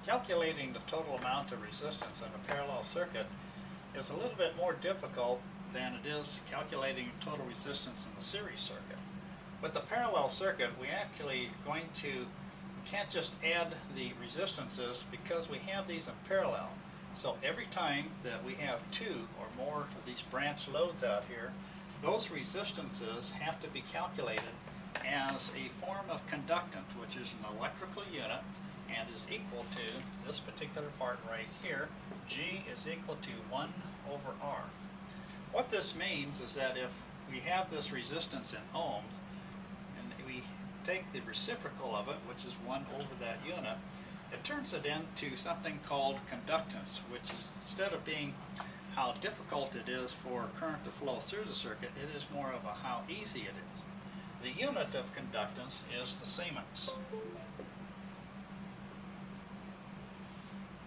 calculating the total amount of resistance in a parallel circuit is a little bit more difficult than it is calculating total resistance in the series circuit. With the parallel circuit, we can't just add the resistances because we have these in parallel. So every time that we have two or more of these branch loads out here, those resistances have to be calculated as a form of conductance, which is an electrical unit, and is equal to this particular part right here. G is equal to 1 over R. What this means is that if we have this resistance in ohms, and we take the reciprocal of it, which is 1 over that unit, it turns it into something called conductance, which is, instead of being how difficult it is for current to flow through the circuit, it is more of a how easy it is. The unit of conductance is the Siemens.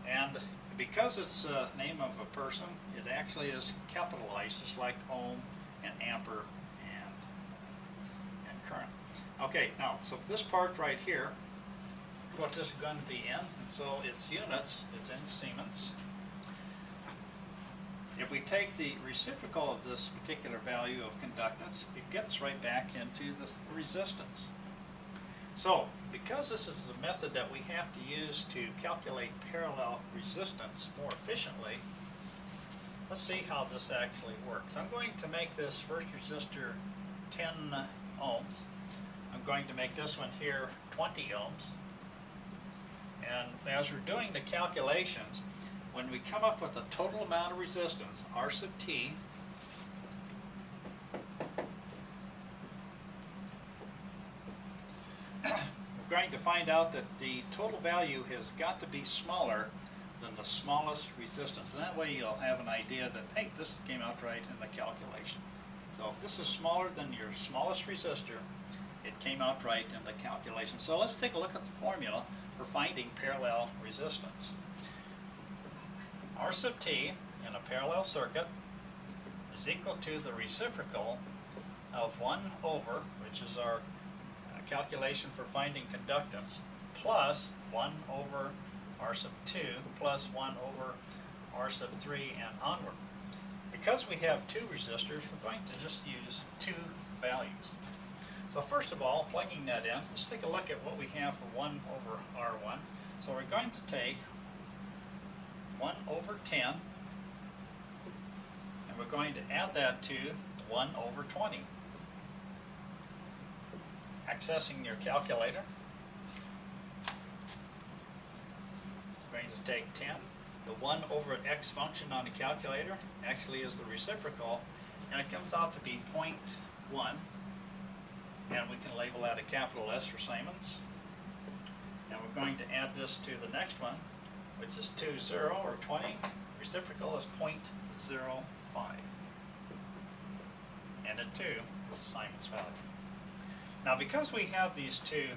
And because it's a name of a person, it actually is capitalized, just like ohm and ampere and current. Okay, now, so this part right here, what this is going to be in, and so its units, it's in Siemens. If we take the reciprocal of this particular value of conductance, it gets right back into the resistance. So, because this is the method that we have to use to calculate parallel resistance more efficiently, let's see how this actually works. I'm going to make this first resistor 10 ohms. I'm going to make this one here 20 ohms. And as we're doing the calculations, when we come up with the total amount of resistance, R sub T, we're going to find out that the total value has got to be smaller than the smallest resistance. And that way you'll have an idea that, hey, this came out right in the calculation. So if this is smaller than your smallest resistor, it came out right in the calculation. So let's take a look at the formula for finding parallel resistance. R sub T in a parallel circuit is equal to the reciprocal of 1 over, which is our calculation for finding conductance, plus 1 over R sub 2 plus 1 over R sub 3 and onward. Because we have two resistors, we're going to just use two values. So first of all, plugging that in, let's take a look at what we have for 1 over R1. So we're going to take 1 over 10, and we're going to add that to 1 over 20. Accessing your calculator, we're going to take 10. The 1 over x function on the calculator actually is the reciprocal, and it comes out to be 0.1. And we can label that a capital S for Siemens. And we're going to add this to the next one, which is 20 or 20. Reciprocal is 0.05. And a 2 is a Siemens value. Now because we have these two,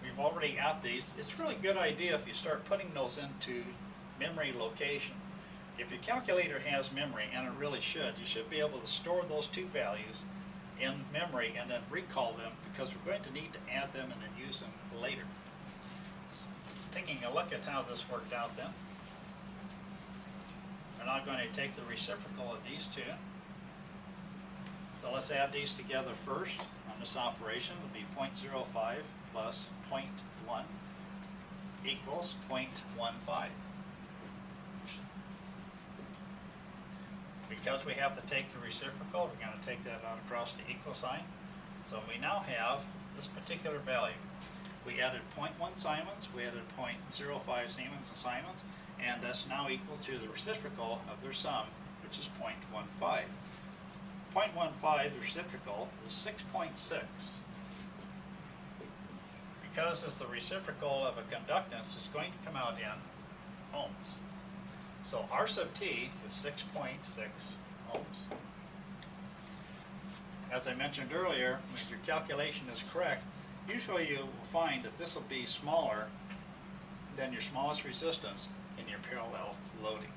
we've already at these, it's a really good idea if you start putting those into memory location. If your calculator has memory, and it really should, you should be able to store those two values in memory and then recall them, because we're going to need to add them and then use them later. So, taking a look at how this works out then, we're now going to take the reciprocal of these two. So let's add these together first on this operation. It would be 0.05 plus 0.1 equals 0.15. Because we have to take the reciprocal, we're going to take that out across the equal sign. So we now have this particular value. We added 0.1 Siemens, we added 0.05 Siemens and Siemens, and that's now equal to the reciprocal of their sum, which is 0.15. 0.15 reciprocal is 6.6. Because it's the reciprocal of a conductance, it's going to come out in ohms. So R sub T is 6.6 ohms. As I mentioned earlier, if your calculation is correct, usually you will find that this will be smaller than your smallest resistance in your parallel loading.